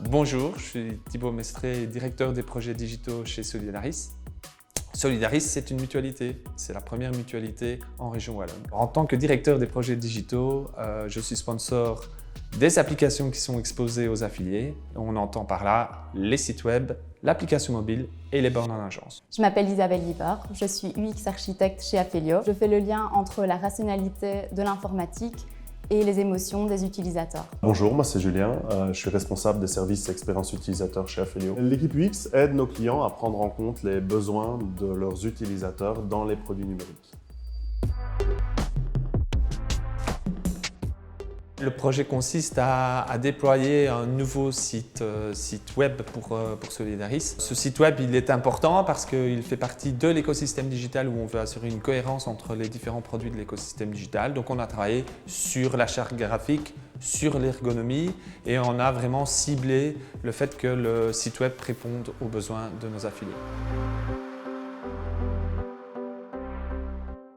Bonjour, je suis Thibaut Mestré, directeur des projets digitaux chez Solidaris. Solidaris, c'est une mutualité. C'est la première mutualité en région wallonne. En tant que directeur des projets digitaux, je suis sponsor des applications qui sont exposées aux affiliés. On entend par là les sites web, l'application mobile et les bornes en agence. Je m'appelle Isabelle Liber, je suis UX architecte chez Aphelio. Je fais le lien entre la rationalité de l'informatique et les émotions des utilisateurs. Bonjour, moi c'est Julien, je suis responsable des services expérience utilisateur chez Aphelio. L'équipe UX aide nos clients à prendre en compte les besoins de leurs utilisateurs dans les produits numériques. Le projet consiste à déployer un nouveau site web pour Solidaris. Ce site web il est important parce qu'il fait partie de l'écosystème digital où on veut assurer une cohérence entre les différents produits de l'écosystème digital. Donc on a travaillé sur la charte graphique, sur l'ergonomie et on a vraiment ciblé le fait que le site web réponde aux besoins de nos affiliés.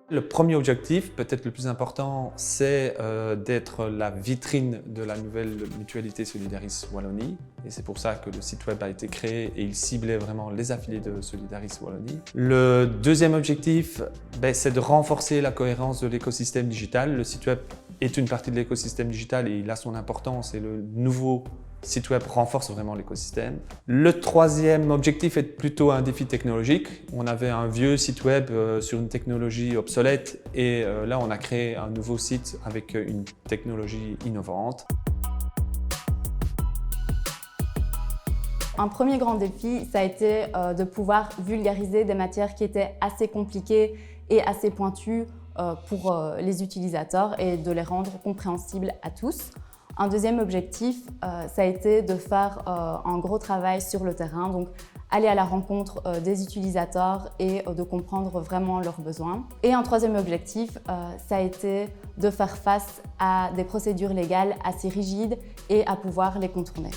Le premier objectif, peut-être le plus important, c'est d'être la vitrine de la nouvelle mutualité Solidaris Wallonie. Et c'est pour ça que le site web a été créé et il ciblait vraiment les affiliés de Solidaris Wallonie. Le deuxième objectif, c'est de renforcer la cohérence de l'écosystème digital. Le site web est une partie de l'écosystème digital et il a son importance et le nouveau site web renforce vraiment l'écosystème. Le troisième objectif est plutôt un défi technologique. On avait un vieux site web sur une technologie obsolète et là on a créé un nouveau site avec une technologie innovante. Un premier grand défi, ça a été de pouvoir vulgariser des matières qui étaient assez compliquées et assez pointues pour les utilisateurs et de les rendre compréhensibles à tous. Un deuxième objectif, ça a été de faire un gros travail sur le terrain, donc aller à la rencontre des utilisateurs et de comprendre vraiment leurs besoins. Et un troisième objectif, ça a été de faire face à des procédures légales assez rigides et à pouvoir les contourner.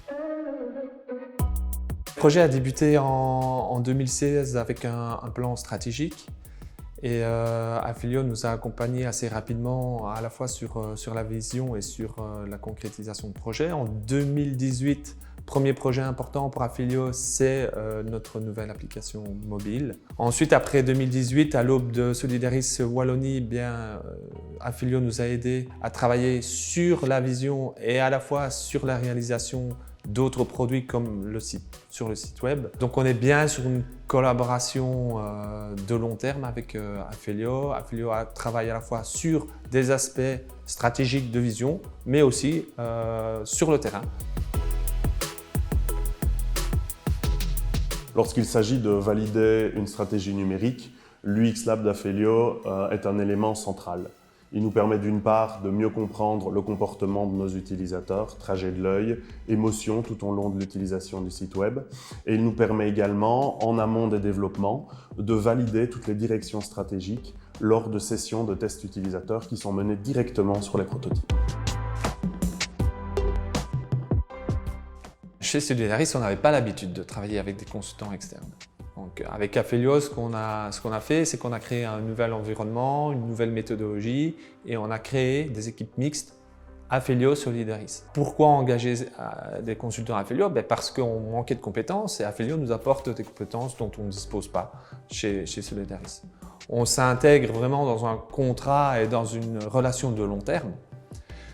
Le projet a débuté en 2016 avec un plan stratégique. Et Aphelio nous a accompagnés assez rapidement à la fois sur la vision et sur la concrétisation de projet. En 2018, premier projet important pour Aphelio, c'est notre nouvelle application mobile. Ensuite, après 2018, à l'aube de Solidaris Wallonie, Aphelio nous a aidés à travailler sur la vision et à la fois sur la réalisation d'autres produits comme sur le site web. Donc on est bien sur une collaboration de long terme avec Aphelio. Aphelio travaille à la fois sur des aspects stratégiques de vision, mais aussi sur le terrain. Lorsqu'il s'agit de valider une stratégie numérique, l'UX Lab d'Aphelio est un élément central. Il nous permet d'une part de mieux comprendre le comportement de nos utilisateurs, trajet de l'œil, émotions tout au long de l'utilisation du site web. Et il nous permet également, en amont des développements, de valider toutes les directions stratégiques lors de sessions de tests utilisateurs qui sont menées directement sur les prototypes. Chez Solidaris, on n'avait pas l'habitude de travailler avec des consultants externes. Donc, avec Aphelio, ce qu'on a fait, c'est qu'on a créé un nouvel environnement, une nouvelle méthodologie et on a créé des équipes mixtes Aphelio Solidaris. Pourquoi engager des consultants Aphelio? Parce qu'on manquait de compétences et Aphelio nous apporte des compétences dont on ne dispose pas chez Solidaris. On s'intègre vraiment dans un contrat et dans une relation de long terme.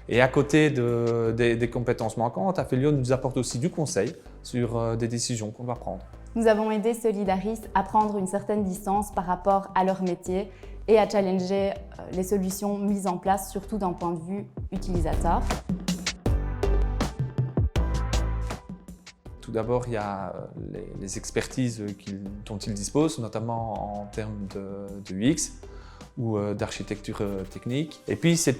Et à côté des compétences manquantes, Aphelio nous apporte aussi du conseil sur des décisions qu'on va prendre. Nous avons aidé Solidaris à prendre une certaine distance par rapport à leur métier et à challenger les solutions mises en place, surtout d'un point de vue utilisateur. Tout d'abord, il y a les expertises dont ils disposent, notamment en termes de UX ou d'architecture technique. Et puis, ce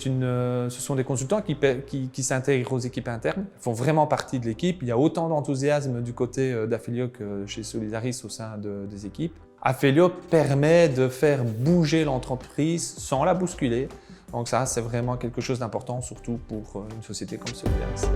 sont des consultants qui s'intègrent aux équipes internes, font vraiment partie de l'équipe. Il y a autant d'enthousiasme du côté d'Aphelio que chez Solidaris au sein des équipes. Aphelio permet de faire bouger l'entreprise sans la bousculer. Donc ça, c'est vraiment quelque chose d'important, surtout pour une société comme Solidaris.